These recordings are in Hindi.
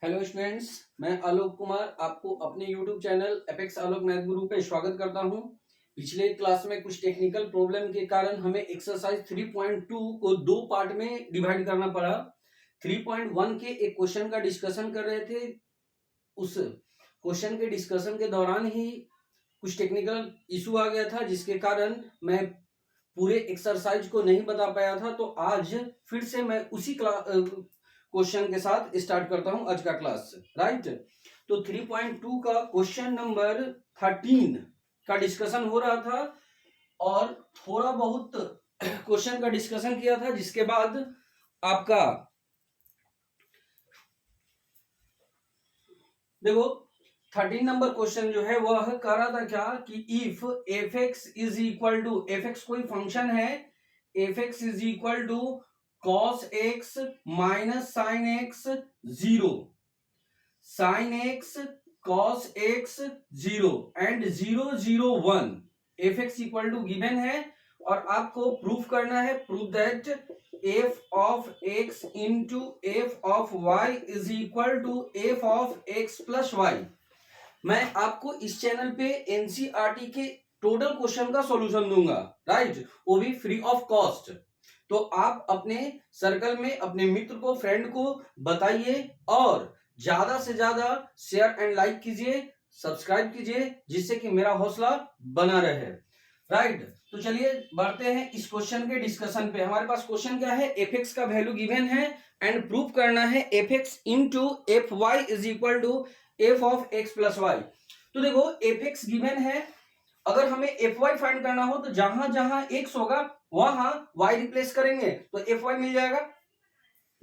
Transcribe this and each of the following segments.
हेलो स्टूडेंट्स, मैं आलोक कुमार आपको अपने यूट्यूब चैनल एपेक्स आलोक मैथ गुरु पे स्वागत करता हूं। पिछले क्लास में कुछ टेक्निकल प्रॉब्लम के कारण हमें एक्सरसाइज 3.2 को दो पार्ट में डिवाइड करना पड़ा। 3.1 के एक क्वेश्चन का डिस्कशन कर रहे थे। उस क्वेश्चन के डिस्कशन के दौरान ही कुछ टेक्निकल इशू आ गया था, जिसके कारण मैं पूरे एक्सरसाइज को नहीं बता पाया था। तो आज फिर से मैं उसी क्वेश्चन के साथ स्टार्ट करता हूं आज का क्लास, राइट। तो 3.2 का क्वेश्चन नंबर 13 का डिस्कशन हो रहा था और थोड़ा बहुत क्वेश्चन का डिस्कशन किया था, जिसके बाद आपका देखो 13 नंबर क्वेश्चन जो है वह कह रहा था क्या कि if f x is equal to, f x कोई फंक्शन है, f x is equal to cos x minus sine x zero, sine x cos x zero and 0, 0, 1, f x equal to given है और आपको प्रूफ करना है, proof that f of x into f of y is equal to f of x plus y. मैं आपको इस चैनल पे एनसीईआरटी के टोटल क्वेश्चन का सॉल्यूशन दूंगा, राइट, वो भी फ्री ऑफ कॉस्ट। तो आप अपने सर्कल में अपने मित्र को, फ्रेंड को बताइए और ज्यादा से ज्यादा शेयर एंड लाइक कीजिए, सब्सक्राइब कीजिए, जिससे कि मेरा हौसला बना रहे, राइट। तो चलिए बढ़ते हैं इस क्वेश्चन के डिस्कशन पे। हमारे पास क्वेश्चन क्या है, एफ एक्स का वैल्यू गिवन है एंड प्रूव करना है f x into f y is equal to f of x plus y. तो देखो एफ एक्स गिवन है, अगर हमें एफ वाई फाइंड करना हो तो जहां जहां एक्स होगा वहां वाई रिप्लेस करेंगे तो एफ वाई मिल जाएगा।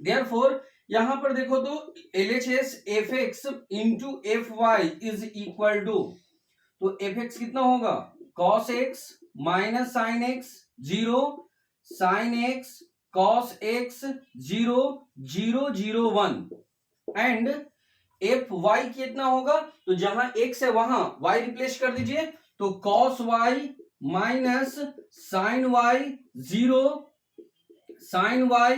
देयरफॉर यहां पर देखो तो LHS f x into f y is equal to, तो एफ एक्स कितना होगा, cos x minus sine x zero, sine x cos x zero, 0, 0, 1 and f y कितना होगा, तो जहां एक्स है वहां वाई रिप्लेस कर दीजिए, तो cos y minus sine y zero, sine y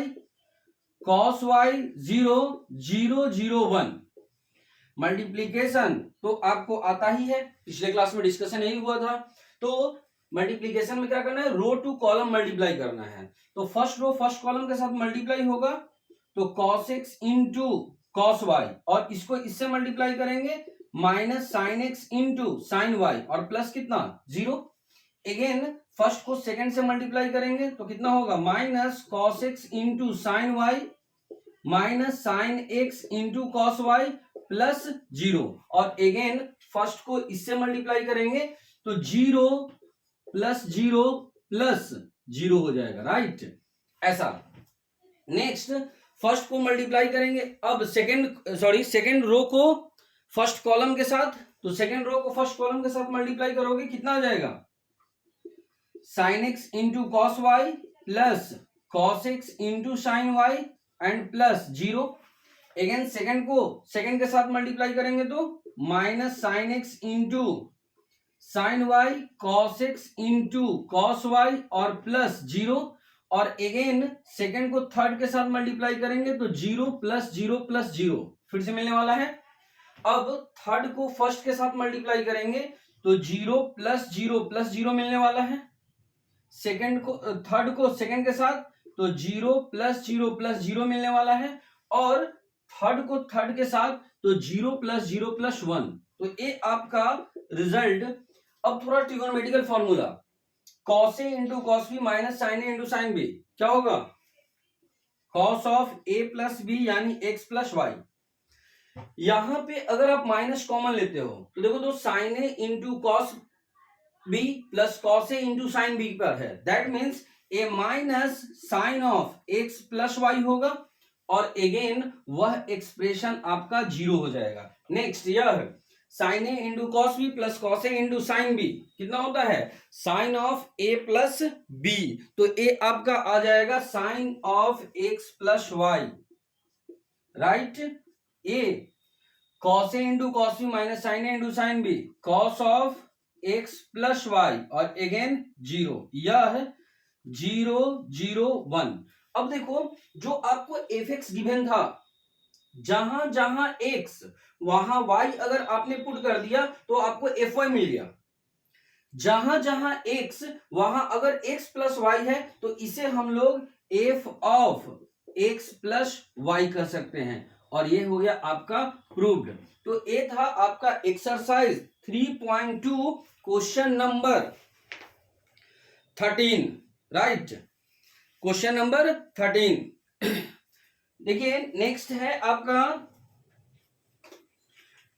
cos y 0, 0, 0, 1 multiplication तो आपको आता ही है, पिछले क्लास में डिस्कशन यही हुआ था। तो मल्टीप्लीकेशन में क्या करना है, रो टू कॉलम मल्टीप्लाई करना है। तो फर्स्ट रो फर्स्ट कॉलम के साथ मल्टीप्लाई होगा, तो cos x into cos y, और इसको इससे मल्टीप्लाई करेंगे minus sine x into sine y और प्लस कितना 0। अगेन फर्स्ट को सेकंड से मल्टीप्लाई करेंगे तो कितना होगा, minus cos x into sine y minus sine x into cos y plus 0, और अगेन फर्स्ट को इससे मल्टीप्लाई करेंगे तो 0 प्लस 0 प्लस 0 हो जाएगा, राइट, ऐसा। नेक्स्ट फर्स्ट को मल्टीप्लाई करेंगे, अब सेकंड रो को फर्स्ट कॉलम के साथ, तो सेकंड रो को फर्स्ट कॉलम के साथ मल्टीप्लाई करोगे कितना आ जाएगा, sine x into cos y plus cos x into sine y and plus 0। Again second को सेकंड के साथ मल्टीप्लाई करेंगे तो minus sine x into sine y cos x into cos y और प्लस 0, और अगेन सेकंड को थर्ड के साथ मल्टीप्लाई करेंगे तो 0 प्लस 0 प्लस 0 फिर से मिलने वाला है। अब थर्ड को फर्स्ट के साथ मल्टीप्लाई करेंगे तो 0 प्लस 0 प्लस 0 मिलने वाला है। सेकंड को थर्ड को सेकंड के साथ तो 0 प्लस 0 प्लस 0 मिलने वाला है, और थर्ड को थर्ड के साथ तो 0 प्लस 0 प्लस 1। तो ये आपका रिजल्ट। अब थोड़ा trigonometrical formula, cos A into cos B minus sine A into sine B क्या होगा, cos of A plus B यानी एक्स प्लस वाई। यहां पे अगर आप माइनस कॉमन लेते हो तो देखो तो sine A into cos B plus cos A into sine B पर है, that means A minus sine of x plus y होगा, और अगेन वह एक्सप्रेशन आपका 0 हो जाएगा। नेक्स्ट यह sine A into cos B plus cos A into sine B कितना होता है, sine of A plus B, तो ए आपका आ जाएगा sine of x plus y, right. A cos A into cos B minus sine A into sine B cos of x plus y और अगेन 0, यह 0, 0, 1। अब देखो जो आपको एफ एक्स गिवन था जहां जहां x वहां y अगर आपने पुट कर दिया तो आपको fy मिल गया। जहां जहां x वहां अगर x प्लस वाई है तो इसे हम लोग f of x plus y कर सकते हैं, और ये हो गया आपका प्रूव्ड। तो ये था आपका exercise 3.2 question number 13, right. Question number 13। देखिए नेक्स्ट है आपका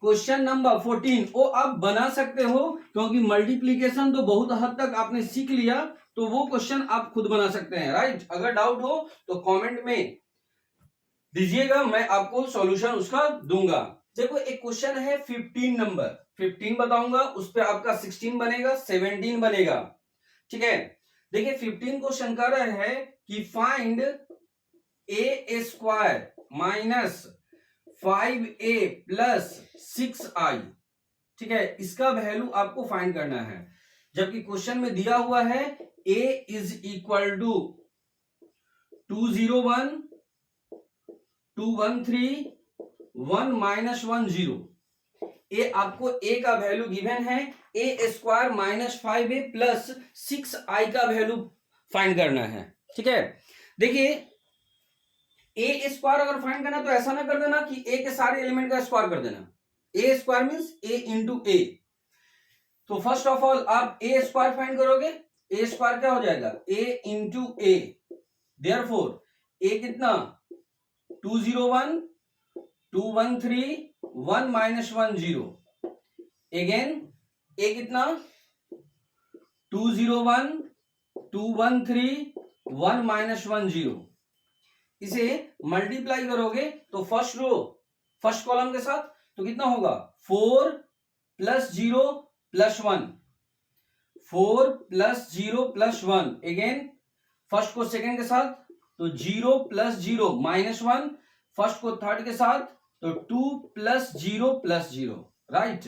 क्वेश्चन नंबर 14। वो आप बना सकते हो क्योंकि मल्टीप्लीकेशन तो बहुत हद तक आपने सीख लिया, तो वो क्वेश्चन आप खुद बना सकते हैं, राइट। अगर डाउट हो तो कमेंट में दीजिएगा, मैं आपको सॉल्यूशन उसका दूंगा। देखो एक क्वेश्चन है 15 नंबर, 15 बताऊंगा, उस पर आपका 16 बनेगा, 17 बनेगा, ठीक है। देखिए 15 क्वेश्चन कर रहे हैं कि find A square minus 5a plus 6i, ठीक है, इसका वैल्यू आपको फाइंड करना है। जबकि क्वेश्चन में दिया हुआ है a इज इक्वल टू 201 213 1 माइनस 10। ए आपको a का वैल्यू गिवन है, a square minus 5a plus 6i का वैल्यू फाइंड करना है, ठीक है। देखिए ए स्क्वायर अगर फाइंड करना तो ऐसा ना कर देना कि ए के सारे एलिमेंट का स्क्वायर कर देना, ए स्क्वायर मींस ए इंटू ए। तो फर्स्ट ऑफ ऑल आप ए स्क्वायर फाइंड करोगे, ए स्क्वायर क्या हो जाएगा, ए इंटू ए, देयरफॉर ए कितना 201 213 1 माइनस 10। अगेन ए कितना 201 213 1 माइनस 10। इसे मल्टीप्लाई करोगे तो फर्स्ट रो फर्स्ट कॉलम के साथ तो कितना होगा 4 plus 0 plus 1, 4 plus 0 plus 1। Again first को सेकंड के साथ तो 0 प्लस 0 माइनस 1, फर्स्ट को थर्ड के साथ तो 2 plus 0 plus 0, right.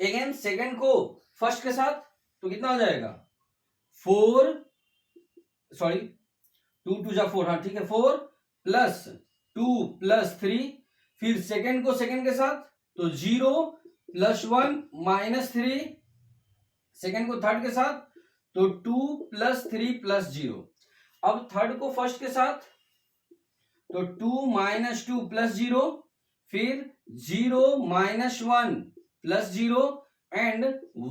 Again second को फर्स्ट के साथ तो कितना हो जाएगा 4, सॉरी 2 2 जा 4, हाँ ठीक है, 4 प्लस 2 प्लस 3, फिर सेकंड को सेकंड के साथ तो 0 प्लस 1 माइनस 3, सेकंड को थर्ड के साथ तो 2 प्लस 3 प्लस 0। अब थर्ड को फर्स्ट के साथ तो 2 माइनस 2 प्लस 0, फिर 0 minus 1 plus 0 and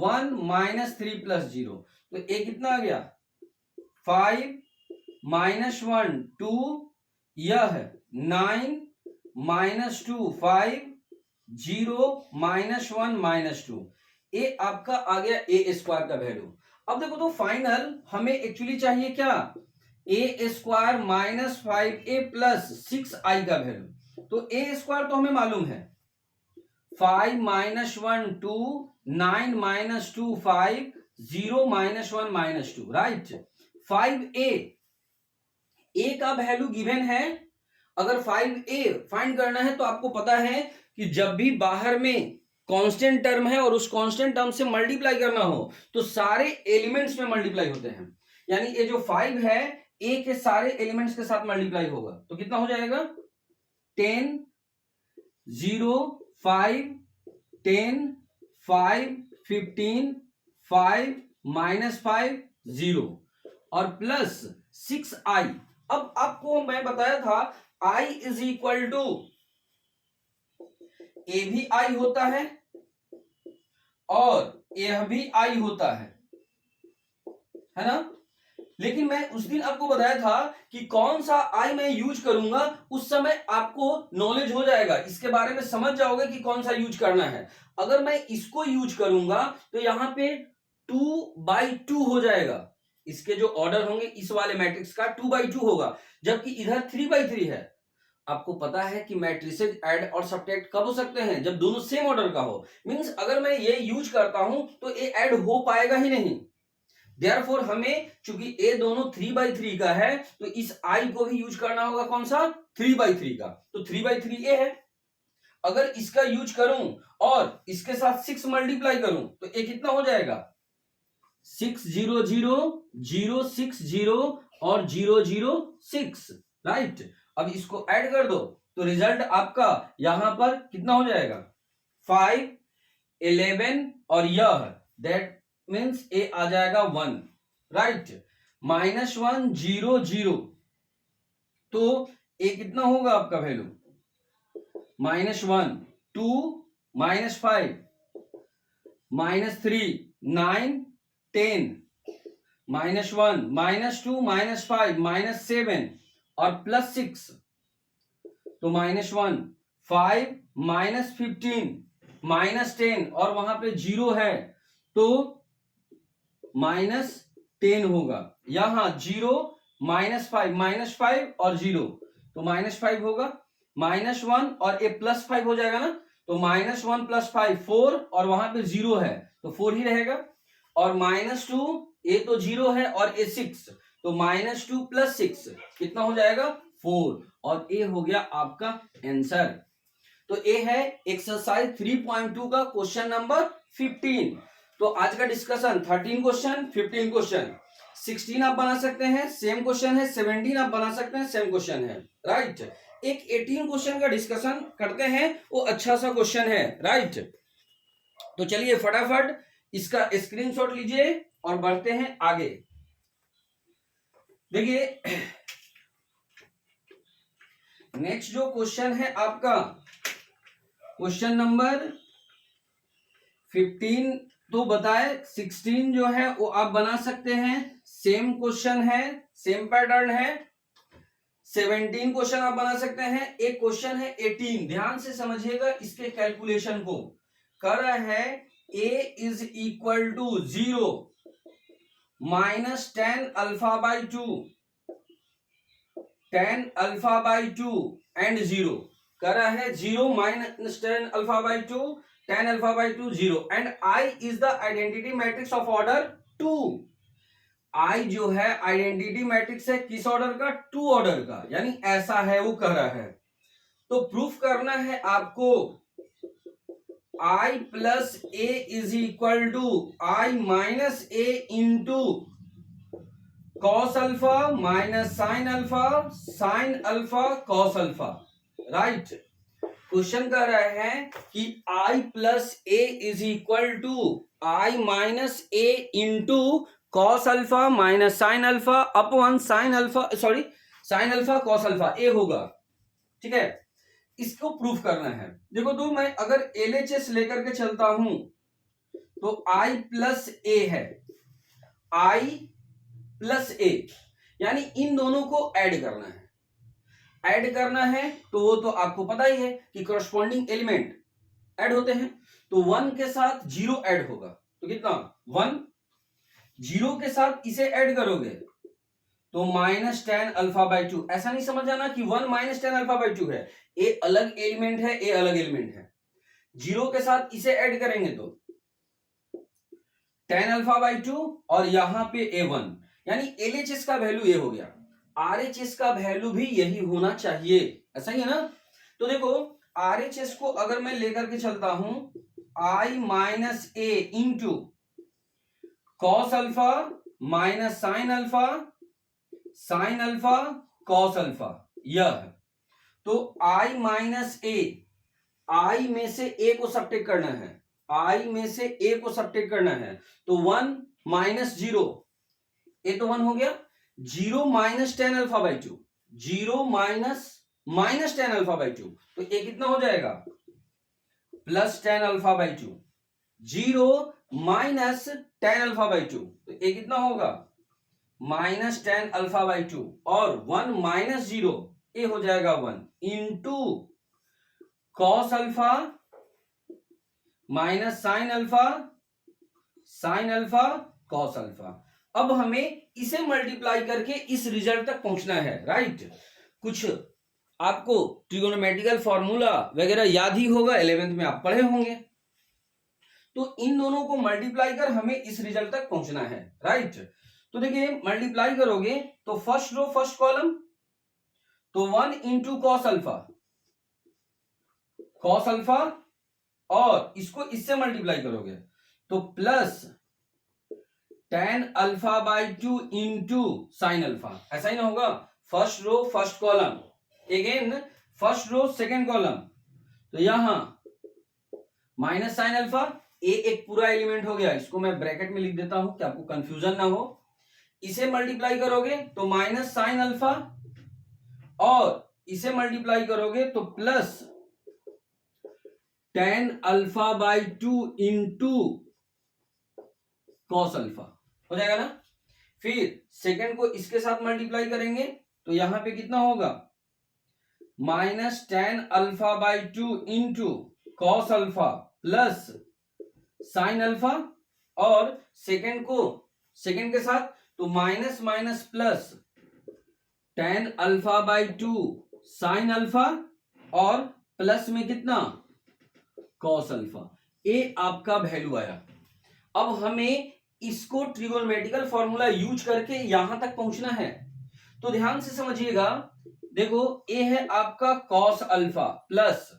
1 minus 3 plus 0। तो ए कितना आ गया 5 माइनस 1 2, यह 9 माइनस 2 5 0 माइनस 1 माइनस 2। ए आपका आ गया ए स्क्वायर का वैल्यू। अब देखो तो फाइनल हमें एक्चुअली चाहिए क्या, ए square minus 5a plus 6i का वैल्यू। तो ए स्क्वायर तो हमें मालूम है 5 minus 1 2 9 minus 2 5 0 minus 1 minus 2, right. 5a ए का वैल्यू गिवन है, अगर 5a फाइंड करना है तो आपको पता है कि जब भी बाहर में कांस्टेंट टर्म है और उस कांस्टेंट टर्म से मल्टीप्लाई करना हो तो सारे एलिमेंट्स में मल्टीप्लाई होते हैं, यानी ये जो 5 है ए के सारे एलिमेंट्स के साथ मल्टीप्लाई होगा तो कितना हो जाएगा 10 0 5 10 5 15 5 माइनस 5 0 और प्लस 6i। अब आपको मैं बताया था i इज इक्वल टू ए भी i होता है और यह भी i होता है ना। लेकिन मैं उस दिन आपको बताया था कि कौन सा i मैं यूज करूंगा, उस समय आपको नॉलेज हो जाएगा, इसके बारे में समझ जाओगे कि कौन सा यूज करना है। अगर मैं इसको यूज करूंगा तो यहां पे 2/2 हो जाएगा, इसके जो ऑर्डर होंगे इस वाले मैट्रिक्स का 2/2 होगा, जबकि इधर 3/3 है। आपको पता है कि मैट्रिसेज ऐड और सब्ट्रैक्ट कब हो सकते हैं, जब दोनों सेम ऑर्डर का हो। मींस अगर मैं ये यूज करता हूं तो ये ऐड हो पाएगा ही नहीं। देयरफॉर हमें चूंकि ए दोनों 3/3 का है तो इस i को भी यूज करना होगा कौन सा 3/3 का, तो 3/3 ए है। अगर इसका यूज करूं और इसके साथ 6 मल्टीप्लाई करूं तो ए कितना हो जाएगा 6 0 0 0 6 0 और 0 0 6, राइट। अब इसको ऐड कर दो तो रिजल्ट आपका यहां पर कितना हो जाएगा 5, 11 और यह दैट मीन्स ए आ जाएगा 1, राइट। -1 0 0 तो ए कितना होगा आपका वैल्यू -1 2 -5 -3 9 10 -1 -2 -5 -7 और +6 तो -1 5 -15 -10 और वहां पे 0 है तो -10 होगा। यहां 0 -5 और 0 तो -5 होगा, -1 और ए +5 हो जाएगा ना, तो -1 + 5 4 और वहां पे 0 है तो 4 ही रहेगा, और -2 ए तो 0 है और ए 6 तो -2 + 6 कितना हो जाएगा 4 और ए हो गया आपका आंसर। तो ए है एक्सरसाइज 3.2 का क्वेश्चन नंबर 15। तो आज का डिस्कशन 13 क्वेश्चन 15 क्वेश्चन 16 आप बना सकते हैं सेम क्वेश्चन है, 17 आप बना सकते हैं सेम क्वेश्चन है, राइट। एक 18 क्वेश्चन का डिस्कशन करते हैं, वो अच्छा सा क्वेश्चन है, राइट। तो चलिए फटाफट इसका स्क्रीनशॉट लीजिए और बढ़ते हैं आगे। देखिए नेक्स्ट जो क्वेश्चन है आपका क्वेश्चन नंबर 15 तो बताए, 16 जो है वो आप बना सकते हैं, सेम क्वेश्चन है, सेम पैटर्न है। 17 क्वेश्चन आप बना सकते हैं। एक क्वेश्चन है 18, ध्यान से समझिएगा इसके कैलकुलेशन को। कर रहा है a is equal to 0 -10 α/2 10 α/2 and 0 कर रहा है 0 -10 α/2 10 α/2 0 and I is the identity matrix of order 2। I जो है आइडेंटिटी मैट्रिक्स है किस ऑर्डर का 2 ऑर्डर का, यानी ऐसा है वो कर रहा है। तो प्रूफ करना है आपको I + a is equal to I - a into cos alpha minus sin alpha sin alpha cos alpha, right. Question कर रहा है कि I + a is equal to I - a into cos alpha minus sin alpha upon sin alpha sorry sin alpha cos alpha A होगा, ठीक है। इसको प्रूफ करना है। देखो तो मैं अगर LHS लेकर के चलता हूं तो I + a है, I + a यानी इन दोनों को ऐड करना है। ऐड करना है तो वो तो आपको पता ही है कि करस्पॉन्डिंग एलिमेंट ऐड होते हैं, तो 1 के साथ 0 ऐड होगा तो कितना 1, 0 के साथ इसे ऐड करोगे तो -10 α/2। ऐसा नहीं समझ आना कि 1 -10 α/2 है, ए अलग एलिमेंट है, ए अलग एलिमेंट है। 0 के साथ इसे ऐड करेंगे तो 10 α/2 और यहां पे a1, यानी LHS का वैल्यू ये हो गया। RHS का वैल्यू भी यही होना चाहिए, ऐसा ही है ना। तो देखो RHS को अगर मैं लेकर के चलता हूं I - a into cos alpha minus sin alpha sin alpha cos alpha, यह है। तो I - a, I में से a को सब्ट्रैक्ट करना है, I में से a को सब्ट्रैक्ट करना है, तो 1 - 0 ए तो 1 हो गया, 0 -10 α/2 0 -10 α/2 तो ए कितना हो जाएगा +10 α/2 0 -10 α/2 तो ए कितना होगा -10 α/2 और 1 - 0 ए हो जाएगा 1 into cos alpha minus sin alpha cos alpha. अब हमें इसे मल्टीप्लाई करके इस रिजल्ट तक पहुंचना है, राइट। कुछ आपको ट्रिगोनोमेट्रिकल फॉर्मूला वगैरह याद ही होगा, 11th में आप पढ़े होंगे। तो इन दोनों को मल्टीप्लाई कर हमें इस रिजल्ट तक पहुंचना है, राइट। तो देखिए मल्टीप्लाई करोगे तो फर्स्ट रो फर्स्ट कॉलम तो 1 इंटू cos अल्फा और इसको इससे मल्टीप्लाई करोगे तो प्लस 10 α/2 इंटू sin अल्फा, ऐसा ही ना होगा। First row first column, again first row second column, तो यहां माइनस साइन अल्फा, ए एक पूरा एलिमेंट हो गया, इसको मैं ब्रैकेट में लिख देता हूं कि आपको कंफ्यूजन ना हो। इसे मल्टीप्लाई करोगे तो माइनस साइन अल्फा, और इसे मल्टीप्लाई करोगे तो plus tan alpha by two into cos alpha हो जाएगा ना। फिर सेकेंड को इसके साथ मल्टीप्लाई करेंगे तो यहां पे कितना होगा, minus ten alpha by two into cos alpha plus sine alpha, और सेकेंड को सेकेंड के साथ तो minus minus plus tan alpha by two sine alpha, और प्लस में कितना, कॉस अल्फा। ये आपका वैल्यू आया। अब हमें इसको ट्रिगोनोमेट्रिकल फॉर्मूला यूज करके यहां तक पहुंचना है, तो ध्यान से समझिएगा। देखो ए है आपका cos alpha plus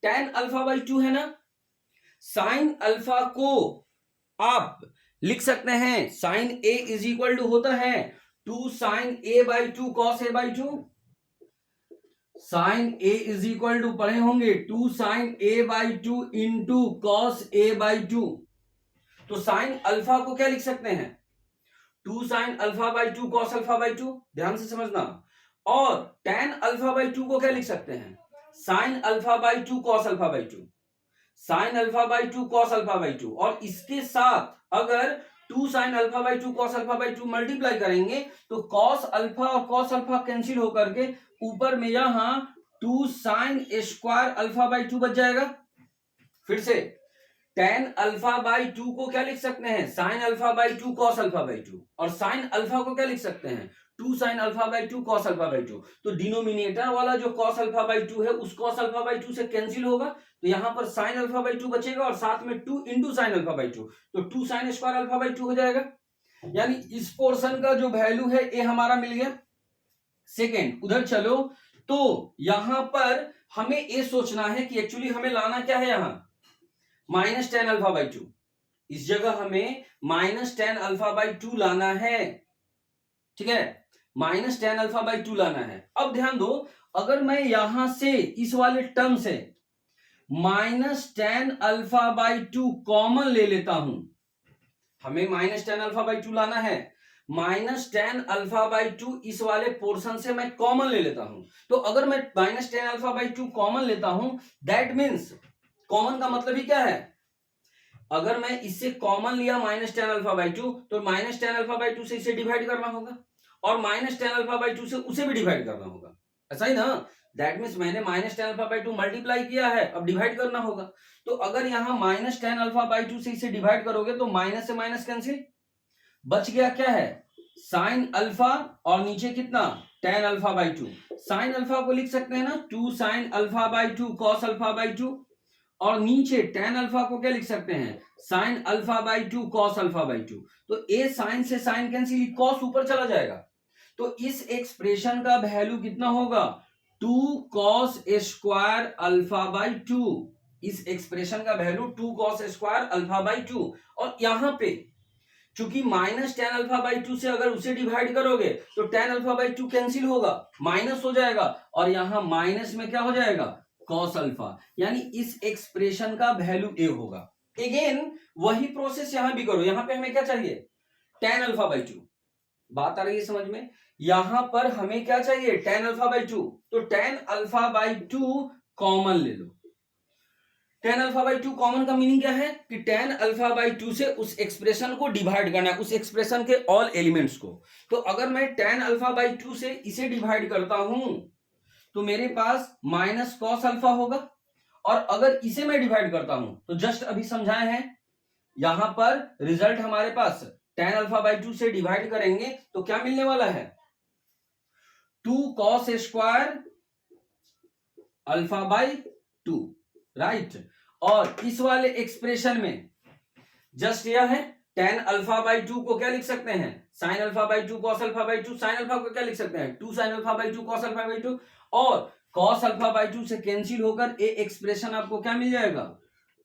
tan alpha by two है ना, साइन अल्फा को आप लिख सकते हैं, sine a is equal to होता है two sine a by two cos a by two. Sine a is equal to पढ़े होंगे two sine a by two into cos a by two. तो साइन अल्फा को क्या लिख सकते हैं, two sine alpha by two cos alpha by to, ध्यान से समझना। और टेन अल्फा बाई टू को क्या लिख सकते हैं, sine alpha by two cos alpha by two, sine alpha by two cos alpha by two. और इसके साथ अगर two sine alpha by two cos alpha by two multiply करेंगे तो कॉस अल्फा और कॉस अल्फा कैंसिल होकर के ऊपर में यहां two sine square alpha by two बच जाएगा। फिर से टेन अल्फा बाई टू को क्या लिख सकते हैं, sine alpha by two cos alpha by two, और साइन अल्फा को क्या लिख सकते हैं, two sine alpha by two cos alpha by two. तो डिनोमिनेटर वाला जो कॉस अल्फा बाई टू है उस कॉस अल्फा बाई टू से कैंसिल होगा, तो यहां पर साइन अल्फा बाई टू बचेगा और साथ में two into sine alpha by two, तो two sine square alpha by two हो जाएगा। यानी इस पोर्शन का जो वैल्यू है ये हमारा मिल गया। सेकेंड उधर चलो, तो यहां पर हमें ये सोचना है कि एक्चुअली हमें लाना क्या है, यहां minus ten alpha by two, इस जगह हमें minus ten alpha by to लाना है, ठीक है, minus ten alpha by to लाना है। अब ध्यान दो, अगर मैं यहां से इस वाले टर्म से minus ten alpha by two common ले लेता हूं, हमें minus ten alpha by to लाना है, minus ten alpha by two इस वाले पोर्शन से मैं कॉमन ले लेता हूं। तो अगर मैं minus ten alpha by two common लेता हूं, दैट मीन्स कॉमन का मतलब ही क्या है, अगर मैं इससे कॉमन लिया minus ten alpha by two, तो minus ten alpha by two से इसे डिवाइड करना होगा, और minus ten alpha by two से उसे भी डिवाइड करना होगा, ऐसा ही ना। दैट मीन्स मैंने minus ten alpha by two multiply किया है, अब डिवाइड करना होगा। तो अगर यहां minus ten alpha by two से इसे डिवाइड करोगे तो माइनस से माइनस कैंसिल, बच गया क्या है, साइन अल्फा, और नीचे कितना, tan alpha by two. Sine alpha को लिख सकते हैं ना two sine alpha by two cos alpha by two, और नीचे टेन अल्फा को क्या लिख सकते हैं, sine alpha by two cos alpha by two. तो ए साइन से साइन कैंसिल, कॉस ऊपर चला जाएगा, तो इस एक्सप्रेशन का वैल्यू कितना होगा, two cos square alpha by two. इस एक्सप्रेशन का value two cos square alpha by two. और यहां पे चूंकि minus ten alpha by two से अगर उसे डिवाइड करोगे तो ten alpha by two cancel होगा, माइनस हो जाएगा, और यहां माइनस में क्या हो जाएगा, कॉस अल्फा। यानी इस एक्सप्रेशन का वैल्यू ए होगा। अगेन वही प्रोसेस यहां भी करो, यहां पे हमें क्या चाहिए, टेन अल्फा बाई टू, बात आ रही है समझ में। यहां पर हमें क्या चाहिए, टेन अल्फा बाई टू, तो ten alpha by two common ले लो। Ten alpha by two common का मीनिंग क्या है कि टेन अल्फा बाई टू से उस एक्सप्रेशन को डिवाइड करना है, उस एक्सप्रेशन के ऑल एलिमेंट्स को। तो अगर मैं टेन अल्फा बाई टू से इसे डिवाइड करता हूं तो मेरे पास माइनस कॉस अल्फा होगा, और अगर इसे मैं डिवाइड करता हूं तो जस्ट अभी समझाए हैं, यहां पर रिजल्ट हमारे पास टेन अल्फा बाई टू से डिवाइड करेंगे तो क्या मिलने वाला है, two cos square alpha by two, right. और इस वाले एक्सप्रेशन में जस्ट यह है, टेन अल्फा बाई टू को क्या लिख सकते हैं, sine alpha by two cos alpha by two, sine alpha को क्या लिख सकते हैं, two sine alpha by two cos alpha by two, और कॉस अल्फा बाई टू से कैंसिल होकर ए एक्सप्रेशन आपको क्या मिल जाएगा,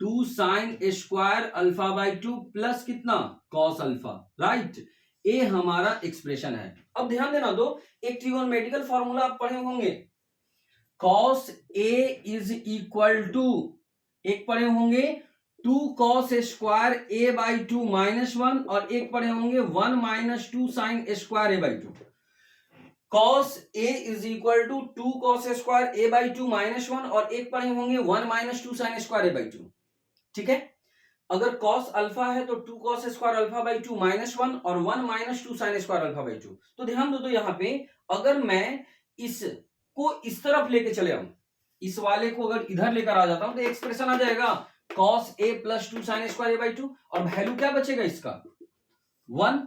two sine square alpha by two plus कितना, कॉस अल्फा, राइट। ए हमारा एक्सप्रेशन है। अब ध्यान देना दो, एक ट्रिगोनोमेट्रिकल फॉर्मूला आप पढ़े होंगे, cos a is equal to, एक पढ़े होंगे 2 cos स्क्वायर a बाई 2 -1 और एक पढ़े होंगे 1 - 2 sin square a by 2। cos a is equal to 2 cos square a by 2 -1 और एक पढ़े होंगे 1 - 2 sin स्क्वायर a बाई 2। ठीक है, अगर cos अल्फा है तो 2 cos स्क्वायर अल्फा बाई 2 -1 और 1 - 2 sin स्क्वायर अल्फा बाई 2। तो ध्यान दो, तो यहां पे अगर मैं इसको इस तरफ लेके चले आऊं, इस वाले को अगर इधर लेकर आ जाता हूं तो एक्सप्रेशन आ जाएगा cos a plus 2 sin square a by 2 और वैल्यू क्या बचेगा इसका 1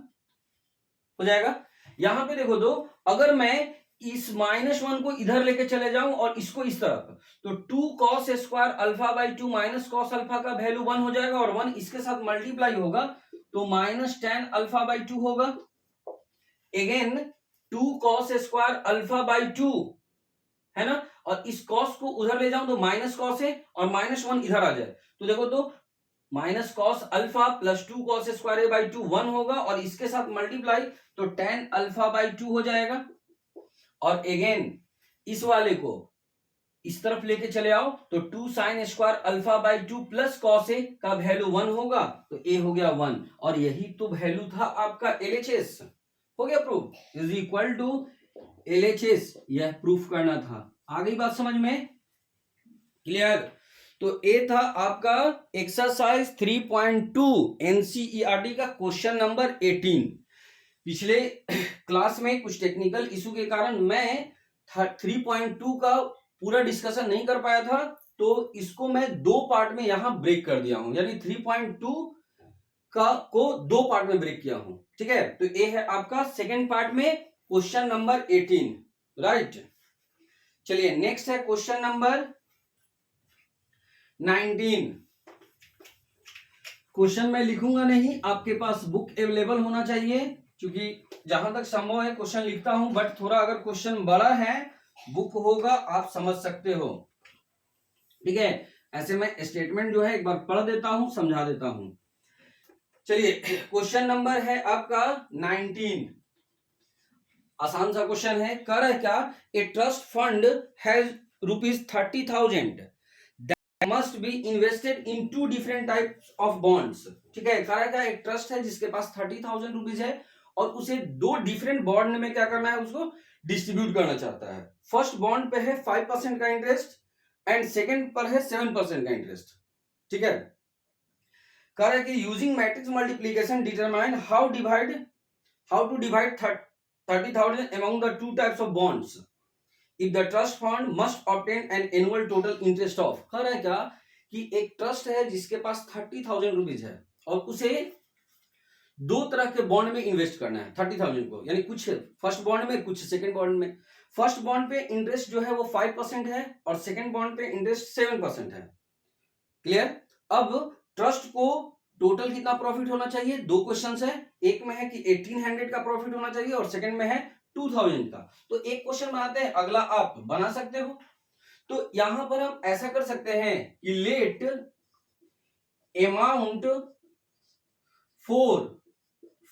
हो जाएगा। यहां पे देखो दो, अगर मैं इस -1 को इधर लेके चले जाऊं और इसको इस तरफ, तो 2 cos square alpha by 2 minus cos alpha का वैल्यू 1 हो जाएगा और 1 इसके साथ मल्टीप्लाई होगा तो -tan अल्फा बाई 2 होगा। Again 2 cos square alpha by 2 है ना, और इस cos को उधर ले जाऊं तो माइनस cos है और -1 इधर आ जाए तो देखो तो minus cos alpha plus 2 cos square a by 2 1 होगा और इसके साथ मल्टीप्लाई तो tan अल्फा बाई 2 हो जाएगा। और अगेन इस वाले को इस तरफ लेके चले आओ तो 2 sin square alpha by 2 plus cos a का वैल्यू 1 होगा तो a हो गया 1 और यही तो वैल्यू था आपका LHS। हो गया proof, is equal to LHS, यह प्रूफ करना था। आ गई बात समझ में, क्लियर। तो ए था आपका एक्सरसाइज 3.2 एनसीईआरटी का क्वेश्चन नंबर 18। पिछले क्लास में कुछ टेक्निकल इशू के कारण मैं 3.2 का पूरा डिस्कशन नहीं कर पाया था, तो इसको मैं दो पार्ट में यहां ब्रेक कर दिया हूं, यानी 3.2 का को दो पार्ट में ब्रेक किया हूं। ठीक है, तो ये है आपका सेकेंड पार्ट में क्वेश्चन नंबर 18, राइट। चलिए नेक्स्ट है क्वेश्चन नंबर 19। क्वेश्चन मैं लिखूंगा नहीं, आपके पास बुक अवेलेबल होना चाहिए, क्योंकि जहां तक संभव है क्वेश्चन लिखता हूं, बट थोड़ा अगर क्वेश्चन बड़ा है बुक होगा आप समझ सकते हो। ठीक है, ऐसे मैं स्टेटमेंट जो है एक बार पढ़ देता हूं, समझा देता हूं। चलिए क्वेश्चन नंबर है आपका 19, आसान सा क्वेश्चन है। कर है क्या, a trust fund has ₹30,000 must be invested in 2 different types of bonds. ठीक है, कह रहा है एक ट्रस्ट है जिसके पास 30,000 रुपीज है और उसे 2 डिफरेंट बॉन्ड में क्या करना है, उसको डिस्ट्रीब्यूट करना चाहता है। फर्स्ट बॉन्ड पे है 5% का इंटरेस्ट एंड सेकेंड पर है 7% का इंटरेस्ट। ठीक है, कह रहा है कि using matrix multiplication determine how to divide 30,000 among the 2 types of bonds if the trust fund must obtain an annual total interest of। कह रहा है क्या कि एक ट्रस्ट है जिसके पास 30,000 रुपीज है और उसे दो तरह के बॉन्ड में इन्वेस्ट करना है 30,000 को, यानी कुछ फर्स्ट बॉन्ड में कुछ सेकंड बॉन्ड में। फर्स्ट बॉन्ड पे इंटरेस्ट जो है वो 5% है और सेकंड बॉन्ड पे इंटरेस्ट 7% है। क्लियर। अब ट्रस्ट को टोटल कितना प्रॉफिट होना चाहिए, दो क्वेश्चन है, एक में है कि 1800 का प्रॉफिट होना चाहिए और सेकंड में है 2000 का। तो एक क्वेश्चन बनाते हैं, अगला आप बना सकते हो। तो यहां पर हम ऐसा कर सकते हैं कि let amount for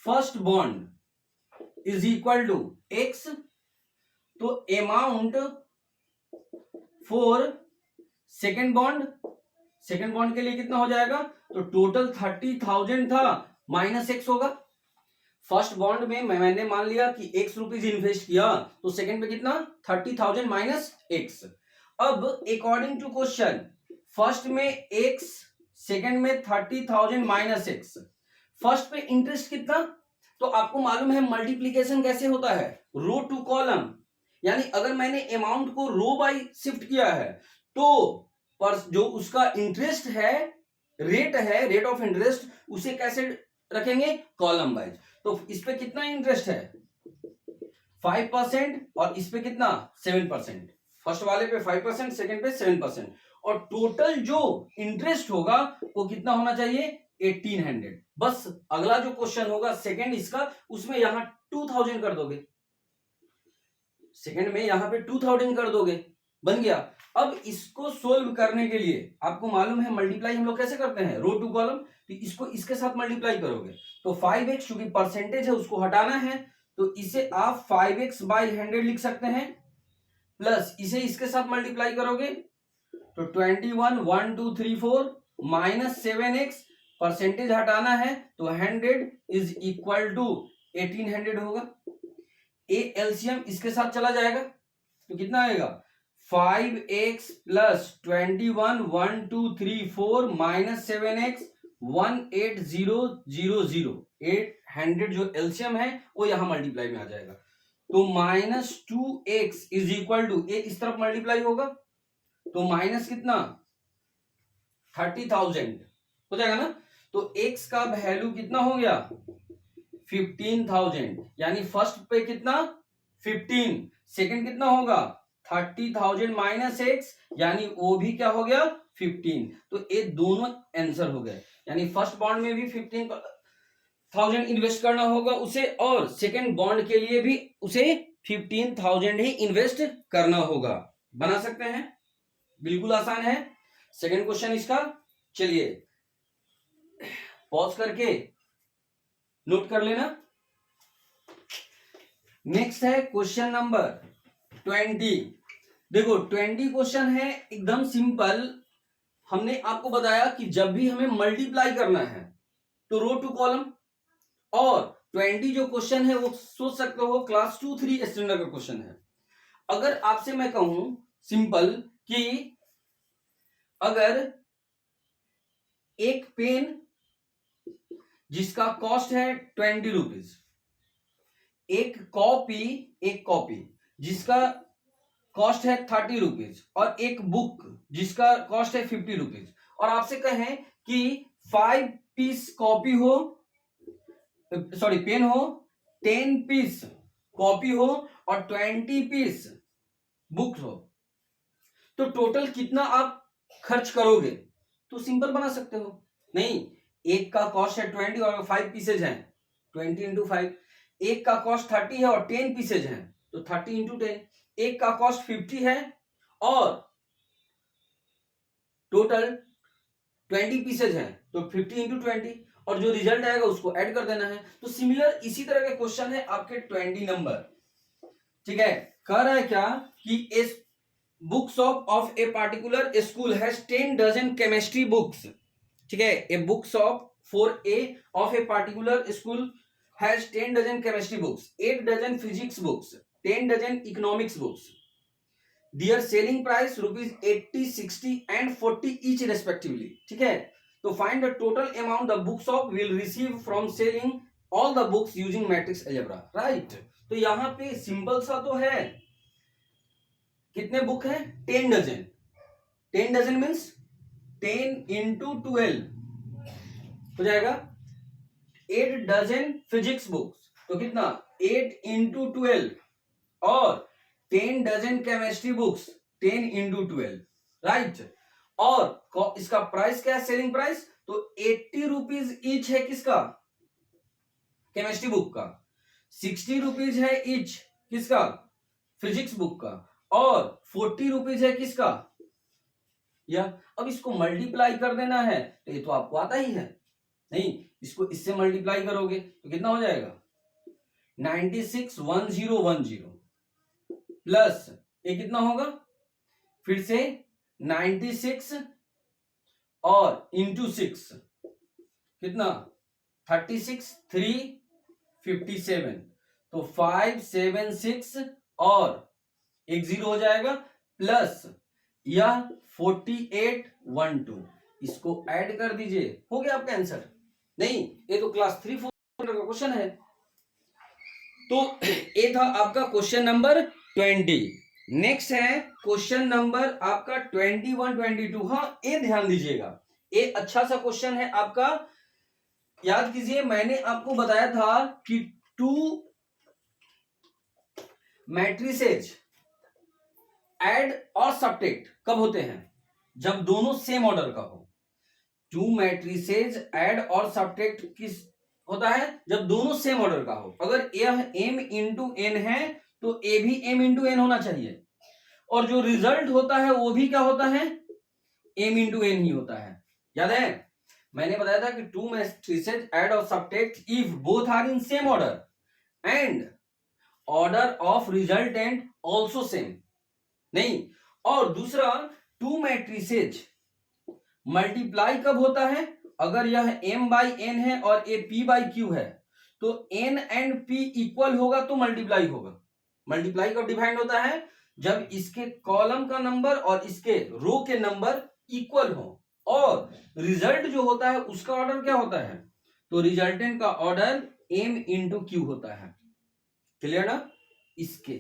first bond is equal to x, तो अमाउंट फॉर सेकेंड बॉन्ड के लिए कितना हो जाएगा, तो टोटल 30,000 था माइनस x होगा। फर्स्ट बॉन्ड में मैंने मान लिया कि x रुपीज इन्वेस्ट किया तो सेकंड पे कितना 30,000 माइनस x। अब अकॉर्डिंग टू क्वेश्चन फर्स्ट में x, सेकंड में 30,000 माइनस x। फर्स्ट पे इंटरेस्ट कितना, तो आपको मालूम है मल्टीप्लीकेशन कैसे होता है, रो टू कॉलम, यानी अगर मैंने अमाउंट को रो बाय शिफ्ट किया है तो पर जो उसका इंटरेस्ट है, रेट ऑफ इंटरेस्ट, उसे कैसे रखेंगे, कॉलम वाइज। तो इस पे कितना इंटरेस्ट है 5% और इस पे कितना 7%। फर्स्ट वाले पे 5%, सेकंड पे 7% और टोटल जो इंटरेस्ट होगा वो कितना होना चाहिए 1800। बस अगला जो क्वेश्चन होगा सेकंड इसका, उसमें यहां 2000 कर दोगे, सेकंड में यहां पे 2000 कर दोगे, बन गया। अब इसको सोल्व करने के लिए आपको मालूम है मल्टीप्लाई हम लोग कैसे करते हैं, रो टू कॉलम, तो इसको इसके साथ मल्टीप्लाई करोगे तो 5x क्योंकि परसेंटेज है उसको हटाना है तो इसे आप 5x बाई 100 लिख सकते हैं। प्लस इसे इसके साथ मल्टीप्लाई करोगे तो 21 1 2 3 4 माइनस 7x, परसेंटेज हटाना है तो 100 इज इक्वल टू 1800 होगा। ए एलसीएम इसके साथ चला जाएगा तो कितना आएगा 5x प्लस 21 1 2 3 4 माइनस 7x 18000, 800 जो एलसीएम है वो यहां मल्टीप्लाई में आ जाएगा। तो minus 2x is equal to a इस तरफ मल्टीप्लाई होगा तो माइनस कितना 30,000 हो जाएगा ना। तो x का वैल्यू कितना हो गया 15,000, यानी फर्स्ट पे कितना 15, सेकंड कितना होगा 30,000 माइनस x, यानी वो भी क्या हो गया 15। तो ये दोनों आंसर हो गए, यानी फर्स्ट बॉन्ड में भी 15,000 इन्वेस्ट करना होगा उसे, और सेकंड बॉन्ड के लिए भी उसे 15,000 ही इन्वेस्ट करना होगा। बना सकते हैं, बिल्कुल आसान है सेकंड क्वेश्चन इसका। चलिए पॉज करके नोट कर लेना। नेक्स्ट है क्वेश्चन नंबर 20। देखो 20 क्वेश्चन है एकदम सिंपल। हमने आपको बताया कि जब भी हमें मल्टीप्लाई करना है तो रो टू कॉलम, और 20 जो क्वेश्चन है वो सोच सकते हो क्लास 2-3 स्टैंडर्ड का क्वेश्चन है। अगर आपसे मैं कहूं सिंपल कि अगर एक पेन जिसका कॉस्ट है 20 रुपीज, एक कॉपी जिसका कॉस्ट है 30 रुपीज, और एक बुक जिसका कॉस्ट है 50 रुपीज, और आपसे कहें कि 5 पीस कॉपी हो, सॉरी पेन हो, 10 पीस कॉपी हो और 20 पीस बुक हो, तो टोटल कितना आप खर्च करोगे। तो सिंपल बना सकते हो। नहीं, एक का कॉस्ट है 20 और 5 पीसेज हैं 20 इंटू 5, एक का कॉस्ट 30 है और 10 पीसेज हैं तो 30 इंटू 10, एक का कॉस्ट 50 है और टोटल 20 पीसेज हैं तो 50 इंटू 20, और जो रिजल्ट आएगा उसको ऐड कर देना है। तो सिमिलर इसी तरह के क्वेश्चन है आपके 20 नंबर। ठीक है, कह रहा है क्या कि इस book shop of a particular school has 10 dozen chemistry books. ठीक है, a book shop for a of a particular school has 10 dozen chemistry books, 8 dozen physics books, 10 dozen economics books. Their selling price rupees 80, 60 and 40 each respectively. ठीक है, तो find the total amount the book shop will receive from selling all the books using matrix algebra. Right? तो यहां पे सिंपल सा तो है, कितने बुक है 10 डजन, 10 डजन मीन्स 10 इंटू 12 हो जाएगा 8 डजन फिजिक्स बुक्स, तो कितना 8 इंटू 12, और 10 dozen chemistry books 10 into 12, right. और इसका प्राइस क्या है सेलिंग प्राइस, तो 80 रुपीज ईच है किसका केमिस्ट्री बुक का, 60 रुपीज है ईच किसका फिजिक्स बुक का, और 40 रुपीज है किसका या। अब इसको मल्टीप्लाई कर देना है तो ये तो आपको आता ही है, नहीं इसको इससे मल्टीप्लाई करोगे तो कितना हो जाएगा 961010 प्लस ये कितना होगा फिर से 96 और इंटू 6 कितना 36 357, तो 576 और एक 0 हो जाएगा प्लस या 4812, इसको ऐड कर दीजिए, हो गया आपका आंसर। नहीं, ये तो क्लास 3-4 का क्वेश्चन है। तो ये था आपका क्वेश्चन नंबर 20। नेक्स्ट है क्वेश्चन नंबर आपका 21-22। हाँ, ये ध्यान दीजिएगा, ये अच्छा सा क्वेश्चन है आपका। याद कीजिए, मैंने आपको बताया था कि 2 मैट्रिसेज ऐड और सब्ट्रैक्ट कब होते हैं, जब दोनों सेम ऑर्डर का हो। 2 मैट्रिसेज ऐड और सब्ट्रैक्ट किस होता है, जब दोनों सेम ऑर्डर का हो। अगर यह m इंटू n है तो a भी m इंटू n होना चाहिए, और जो रिजल्ट होता है वो भी क्या होता है m इंटू n ही होता है। याद है, मैंने बताया था कि 2 मैट्रिसेज ऐड और subtract if both are in same order and order of resultant also same, नहीं। और दूसरा, टू मैट्रिसेज मल्टीप्लाई कब होता है? अगर यह m बाई n है और a p बाई q है, तो n एंड p इक्वल होगा तो मल्टीप्लाई होगा। मल्टीप्लाई कब डिफाइंड होता है? जब इसके कॉलम का नंबर और इसके रो के नंबर इक्वल हो, और रिजल्ट जो होता है उसका ऑर्डर क्या होता है? तो रिजल्टेंट का ऑर्डर m इंटू क्यू होता है। क्लियर ना? इसके,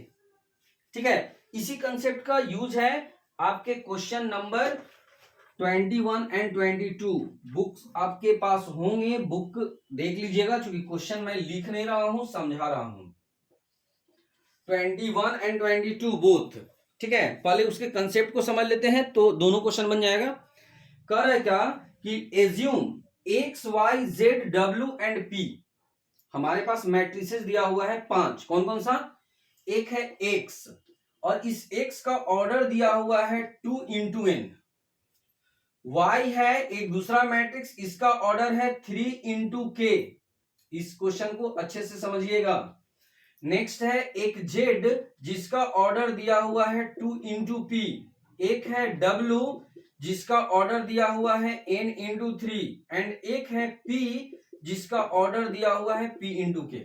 ठीक है। इसी कंसेप्ट का यूज है आपके क्वेश्चन नंबर 21 एंड 22 बुक्स आपके पास होंगे, बुक देख लीजिएगा, क्योंकि क्वेश्चन मैं लिख नहीं रहा हूं, समझा रहा हूं। 21 एंड 22 बोथ, ठीक है। पहले उसके कंसेप्ट को समझ लेते हैं तो दोनों क्वेश्चन बन जाएगा। कह रहा है क्या कि assume X Y Z W and P, हमारे पास मैट्रिसेस दिया हुआ है 5। कौन कौन सा? एक है एक्स, और इस एक्स का ऑर्डर दिया हुआ है 2 इंटू एन। वाई है एक दूसरा मैट्रिक्स, इसका ऑर्डर है 3 इंटू के। इस क्वेश्चन को अच्छे से समझिएगा। नेक्स्ट है एक जेड, जिसका ऑर्डर दिया हुआ है 2 इंटू पी। एक है डब्ल्यू, जिसका ऑर्डर दिया हुआ है n इंटू 3, एंड एक है p, जिसका ऑर्डर दिया हुआ है p इंटू के।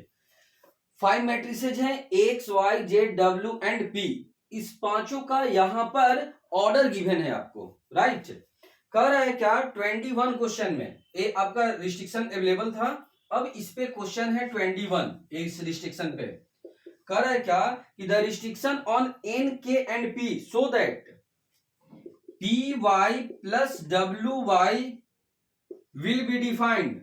5 मैट्रिसेज हैं, X Y Z W and p। इस पांचों का यहां पर ऑर्डर गिवन है आपको, राइट। कह रहा है क्या 21 क्वेश्चन में ये आपका रिस्ट्रिक्शन अवेलेबल था, अब इस पे क्वेश्चन है 21 इस रिस्ट्रिक्शन पे। कह रहा है क्या कि the restriction on n k and p so that p Y plus W y will be defined.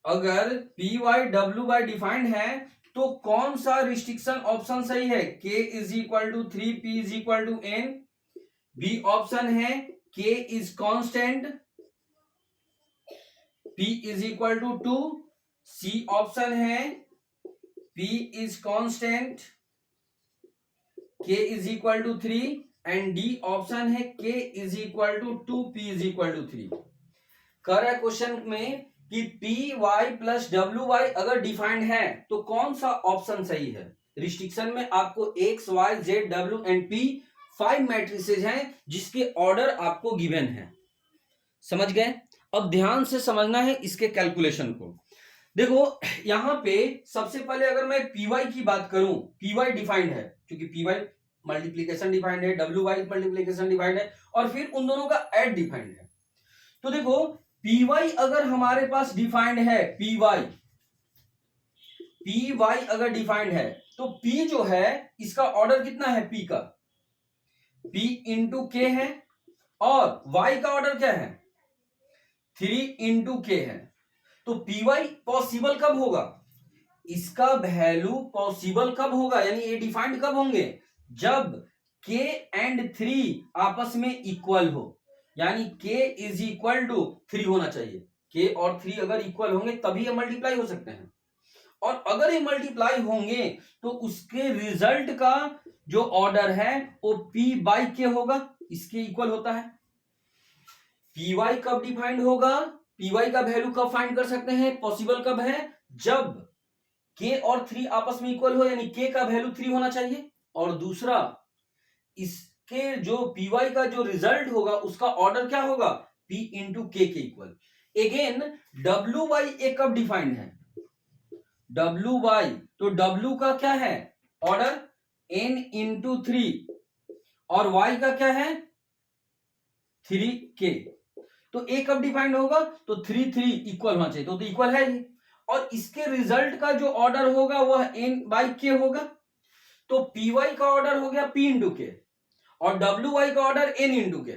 अगर पी वाई डब्ल्यू वाई डिफाइंड है तो कौन सा रिस्ट्रिक्शन ऑप्शन सही है? k is equal to 3, p is equal to n। B option है k is constant, p is equal to 2। C option है p is constant, k is equal to 3, and D option है k is equal to 2, p is equal to 3। कर रहा है क्वेश्चन में कि P Y plus W Y अगर डिफाइंड है तो कौन सा ऑप्शन सही है? रिस्ट्रिक्शन में आपको X Y Z W and P 5 matrices हैं जिसके ऑर्डर आपको गिवन है। समझ गए? अब ध्यान से समझना है इसके कैलकुलेशन को। देखो यहां पे सबसे पहले अगर मैं पीवाई की बात करूं, पीवाई डिफाइंड है, क्योंकि पीवाई मल्टीप्लीकेशन डिफाइंड है, डब्ल्यू वाई मल्टीप्लीकेशन डिफाइंड है, और फिर उन दोनों का एड डिफाइंड है। तो देखो पीवाई अगर हमारे पास डिफाइंड है, पीवाई अगर डिफाइंड है तो पी जो है इसका ऑर्डर कितना है? पी का p इंटू के है, और y का ऑर्डर क्या है? 3 इंटू के है। तो py पॉसिबल कब होगा? इसका वैल्यू पॉसिबल कब होगा, यानी ये डिफाइंड कब होंगे? जब k एंड 3 आपस में इक्वल हो, यानी k इज इक्वल टू 3 होना चाहिए। k और 3 अगर इक्वल होंगे तभी ये मल्टीप्लाई हो सकते हैं, और अगर ये मल्टीप्लाई होंगे तो उसके रिजल्ट का जो ऑर्डर है वो p बाई के होगा, इसके इक्वल होता है। py कब डिफाइंड होगा? py का वैल्यू कब फाइंड कर सकते हैं? पॉसिबल कब है? जब k और 3 आपस में इक्वल हो, यानी k का वैल्यू 3 होना चाहिए, और दूसरा इसके जो py का जो रिजल्ट होगा उसका ऑर्डर क्या होगा? p इंटू के इक्वल। अगेन wy ए कब डिफाइंड है? wy, तो w का क्या है ऑर्डर? n इंटू 3, और y का क्या है? 3k। तो a कब डिफाइंड होगा? तो 3 3 इक्वल होना चाहिए, तो इक्वल है ही, और इसके रिजल्ट का जो ऑर्डर होगा वह n बाई के होगा। तो py का ऑर्डर हो गया p इंटू के, और wy का ऑर्डर n इंटू के।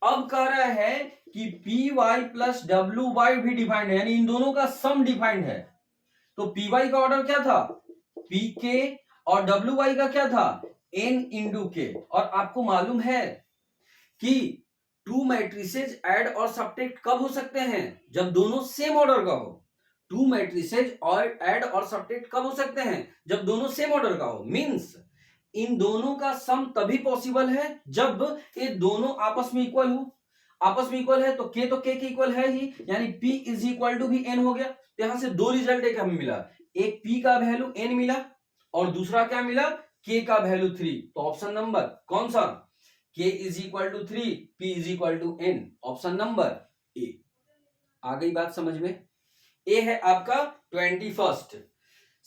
अब कह रहा है कि py प्लस wy भी डिफाइंड है, यानी इन दोनों का सम डिफाइंड है। तो py का ऑर्डर क्या था? pk, और wy का क्या था? n इंटू के। और आपको मालूम है कि टू मैट्रिसेज ऐड और सब्ट्रैक्ट कब हो सकते हैं? जब दोनों सेम ऑर्डर का हो। टू मैट्रिसेज और ऐड और सब्ट्रैक्ट कब हो सकते हैं? जब दोनों सेम ऑर्डर का हो। मींस इन दोनों का सम तभी पॉसिबल है जब ये दोनों आपस में इक्वल हो। आपस में इक्वल है तो k के इक्वल है ही, यानी p इज इक्वल टू भी n हो गया। तो यहां से दो रिजल्ट एक हमें मिला, एक p का वैल्यू n मिला और दूसरा क्या मिला? k का वैल्यू 3, तो ऑप्शन नंबर कौन सा, k is equal to 3, p is equal to n, option number A. आ गई बात समझ में। ए है आपका 21।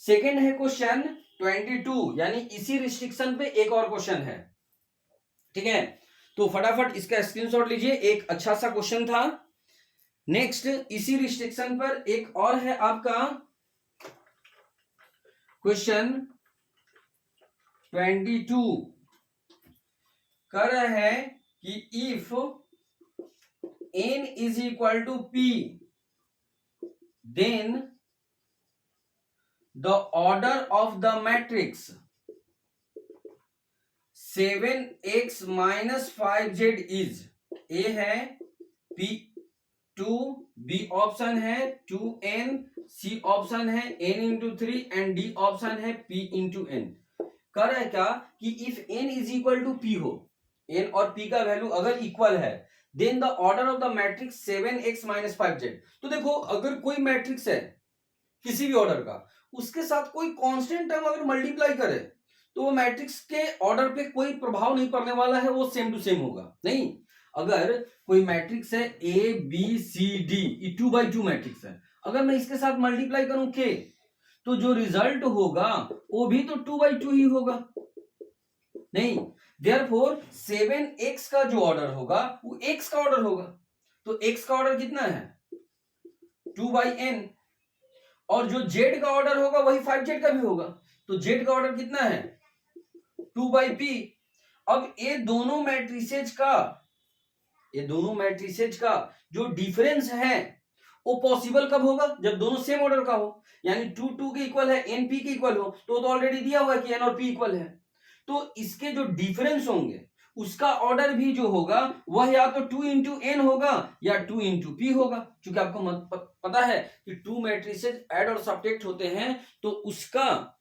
सेकेंड है क्वेश्चन 22, यानी इसी रिस्ट्रिक्शन पे एक और क्वेश्चन है, ठीक है। तो फटाफट इसका स्क्रीनशॉट लीजिए, एक अच्छा सा क्वेश्चन था। नेक्स्ट इसी रिस्ट्रिक्शन पर एक और है आपका क्वेश्चन 22, कर रहा है कि if n is equal to p, then the order of the matrix 7x minus 5z is, A है p2, b ऑप्शन है 2n, c ऑप्शन है n into 3 and d option है p इंटू n। कर रहा है क्या कि if n is equal to p हो, n और p का वैल्यू अगर इक्वल है, then the order of the matrix 7x minus 5z। तो देखो अगर कोई मैट्रिक्स है किसी भी ऑर्डर का, उसके साथ कोई कांस्टेंट टर्म अगर मल्टीप्लाई करे तो वो मैट्रिक्स के ऑर्डर पे कोई प्रभाव नहीं पड़ने वाला है, वो सेम टू सेम होगा। नहीं, अगर कोई मैट्रिक्स है A B C D, 2x2 matrix है, अगर मैं इसके साथ मल्टीप्लाई करूं के, तो जो रिजल्ट होगा वो भी तो 2x2 ही होगा। नहीं, देयरफॉर 7x का जो ऑर्डर होगा वो x का ऑर्डर होगा। तो x का ऑर्डर कितना है 2/n, और जो z का ऑर्डर होगा वही 5z का भी होगा। तो z का ऑर्डर कितना है 2/p। अब ये दोनों मैट्रिसेज का जो डिफरेंस है वो पॉसिबल कब होगा, जब दोनों सेम ऑर्डर का हो, यानी 2 के इक्वल है, n p के इक्वल हो, तो ऑलरेडी दिया हुआ है कि n और p इक्वल है। तो इसके जो डिफरेंस होंगे उसका ऑर्डर भी जो होगा वह या तो 2 इंटू n होगा या 2 इंटू p होगा। क्योंकि आपको पता है कि 2 मैट्रिसेज ऐड और सब्ट्रैक्ट होते हैं, तो उसका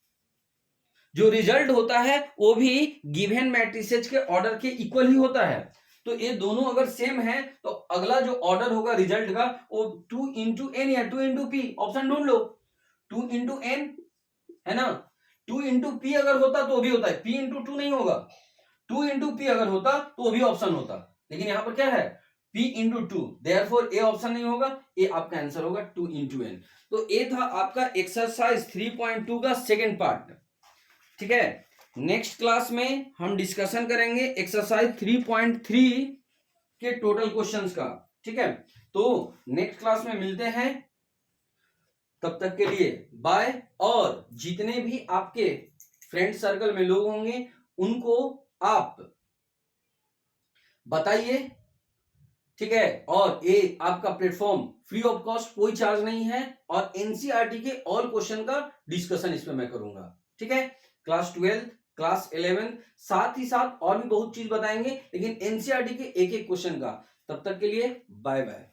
जो रिजल्ट होता है वो भी गिवन मैट्रिसेज के ऑर्डर के इक्वल ही होता है। तो ये दोनों अगर सेम है तो अगला जो ऑर्डर होगा रिजल्ट का वो 2 इंटू एन या 2 इंटू पी, ऑप्शन ढूंढ लो। 2 इंटू एन है ना, 2 इंटू पी अगर होता तो भी होता है, p इंटू 2 नहीं होगा। 2 इंटू पी अगर होता तो वो भी ऑप्शन होता, लेकिन यहां पर क्या है p into 2, therefore A option नहीं होगा, ए आपका आंसर होगा 2 इंटू एन। तो ये था आपका एक्सरसाइज 3.2 का सेकेंड पार्ट, ठीक है। नेक्स्ट क्लास में हम डिस्कशन करेंगे एक्सरसाइज 3.3 के टोटल क्वेश्चंस का, ठीक है। तो नेक्स्ट क्लास में मिलते हैं, तब तक के लिए बाय। और जितने भी आपके फ्रेंड सर्कल में लोग होंगे उनको आप बताइए, ठीक है। और ये आपका प्लेटफॉर्म फ्री ऑफ कॉस्ट, कोई चार्ज नहीं है, और एनसीईआरटी के ऑल क्वेश्चन का डिस्कशन इसमें मैं करूंगा, ठीक है। क्लास 12, क्लास 11, साथ ही साथ और भी बहुत चीज बताएंगे, लेकिन एनसीईआरटी के एक एक क्वेश्चन का। तब तक के लिए बाय बाय।